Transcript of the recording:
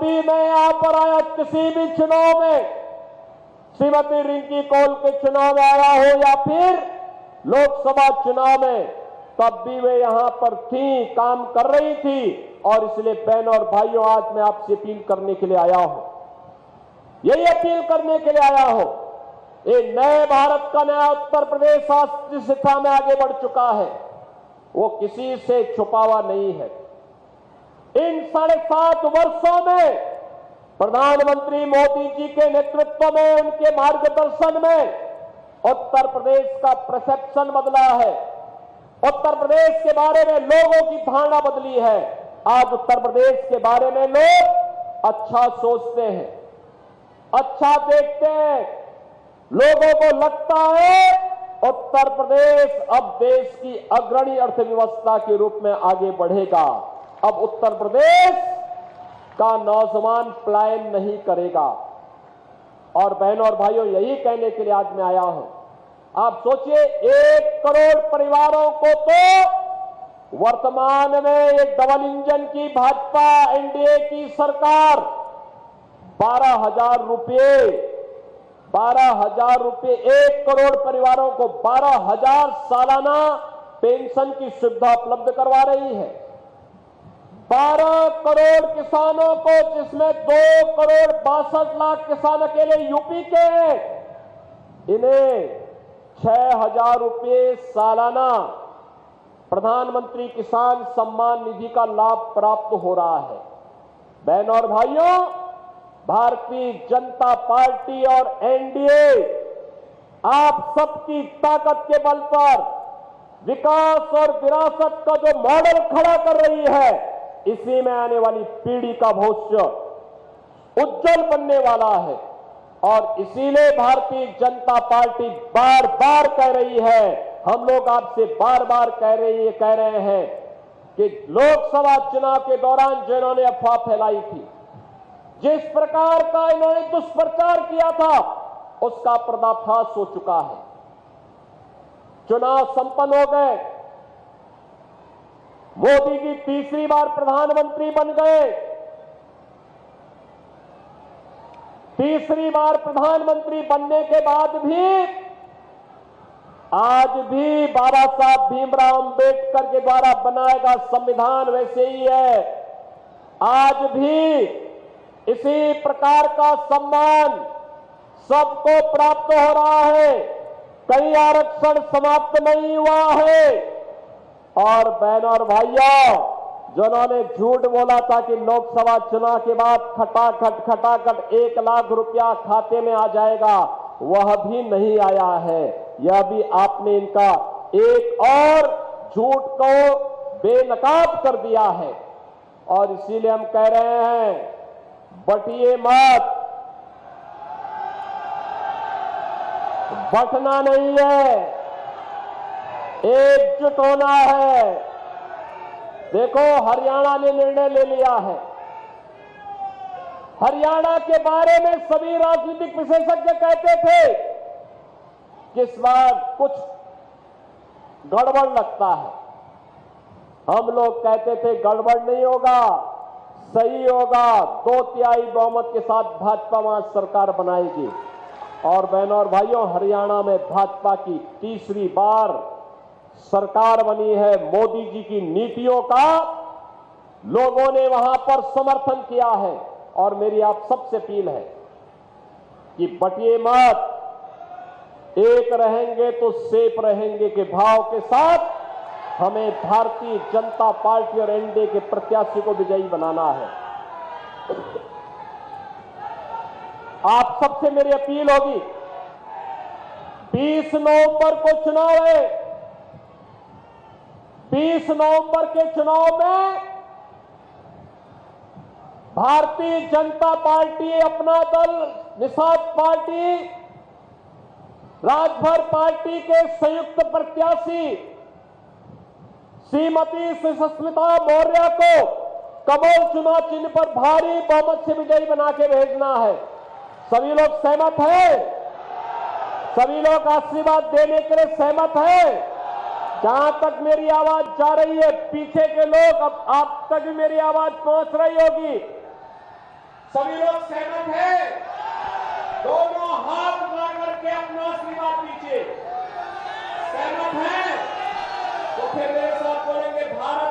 भी मैं यहां पर आया, किसी भी चुनाव में, श्रीमती रिंकी कौल के चुनाव में आया हो या फिर लोकसभा चुनाव में, तब भी वे यहां पर थी, काम कर रही थी। और इसलिए बहनों और भाइयों, आज मैं आपसे अपील करने के लिए आया हूं, यही अपील करने के लिए आया हूं। ये नए भारत का नया उत्तर प्रदेश आज जिस दिशा में आगे बढ़ चुका है, वो किसी से छुपा हुआ नहीं है। इन 7.5 वर्षों में प्रधानमंत्री मोदी जी के नेतृत्व में, उनके मार्गदर्शन में उत्तर प्रदेश का परसेप्शन बदला है। उत्तर प्रदेश के बारे में लोगों की धारणा बदली है। आज उत्तर प्रदेश के बारे में लोग अच्छा सोचते हैं, अच्छा देखते हैं। लोगों को लगता है उत्तर प्रदेश अब देश की अग्रणी अर्थव्यवस्था के रूप में आगे बढ़ेगा। अब उत्तर प्रदेश का नौजवान पलायन नहीं करेगा। और बहनों और भाइयों, यही कहने के लिए आज मैं आया हूं। आप सोचिए, 1 करोड़ परिवारों को तो वर्तमान में एक डबल इंजन की भाजपा एनडीए की सरकार 12,000 रुपए 1 करोड़ परिवारों को 12,000 सालाना पेंशन की सुविधा उपलब्ध करवा रही है। 12 करोड़ किसानों को, जिसमें 2 करोड़ 62 लाख किसान अकेले यूपी के हैं, इन्हें 6,000 रुपए सालाना प्रधानमंत्री किसान सम्मान निधि का लाभ प्राप्त हो रहा है। बहनों और भाइयों, भारतीय जनता पार्टी और एनडीए आप सबकी ताकत के बल पर विकास और विरासत का जो मॉडल खड़ा कर रही है, इसी में आने वाली पीढ़ी का भविष्य उज्जवल बनने वाला है। और इसीलिए भारतीय जनता पार्टी बार बार कह रही है, हम लोग आपसे बार बार कह रहे हैं कि लोकसभा चुनाव के दौरान जिन्होंने अफवाह फैलाई थी, जिस प्रकार का इन्होंने दुष्प्रचार किया था, उसका पर्दाफाश हो चुका है। चुनाव संपन्न हो गए, मोदी जी तीसरी बार प्रधानमंत्री बन गए। तीसरी बार प्रधानमंत्री बनने के बाद भी आज भी बाबा साहब भीमराव अंबेडकर के द्वारा बनाया गया संविधान वैसे ही है। आज भी इसी प्रकार का सम्मान सबको प्राप्त हो रहा है, कहीं आरक्षण समाप्त नहीं हुआ है। और बहनों और भाइयों, जिन्होंने झूठ बोला था कि लोकसभा चुनाव के बाद खटाखट 1 लाख रुपया खाते में आ जाएगा, वह भी नहीं आया है। यह भी आपने इनका एक और झूठ को बेनकाब कर दिया है। और इसीलिए हम कह रहे हैं, बटिए मत, बंटना नहीं है, एकजुट होना है। देखो, हरियाणा ने निर्णय ले लिया है। हरियाणा के बारे में सभी राजनीतिक विशेषज्ञ कहते थे कि इस बार कुछ गड़बड़ लगता है। हम लोग कहते थे गड़बड़ नहीं होगा, सही होगा, 2/3 बहुमत के साथ भाजपा वहां सरकार बनाएगी। और बहनों और भाइयों, हरियाणा में भाजपा की तीसरी बार सरकार बनी है। मोदी जी की नीतियों का लोगों ने वहां पर समर्थन किया है। और मेरी आप सबसे अपील है कि बटिए मत, एक रहेंगे तो सेफ रहेंगे के भाव के साथ हमें भारतीय जनता पार्टी और एनडीए के प्रत्याशी को विजयी बनाना है। आप सबसे मेरी अपील होगी, 20 नवंबर को चुनाव है। 20 नवंबर के चुनाव में भारतीय जनता पार्टी, अपना दल, निषाद पार्टी, राजभर पार्टी के संयुक्त प्रत्याशी श्रीमती सुष्मिता मौर्य को कमल चुनाव चिन्ह पर भारी बहुमत से विजयी बना के भेजना है। सभी लोग सहमत हैं? सभी लोग आशीर्वाद देने के लिए सहमत हैं? जहां तक मेरी आवाज जा रही है, पीछे के लोग, अब आप तक भी मेरी आवाज पहुंच रही होगी। सभी लोग सहमत हैं? दोनों हाथ उठा करके अपना आशीर्वाद दीजिए। सहमत हैं? तो फिर मेरे साथ बोलेंगे भारत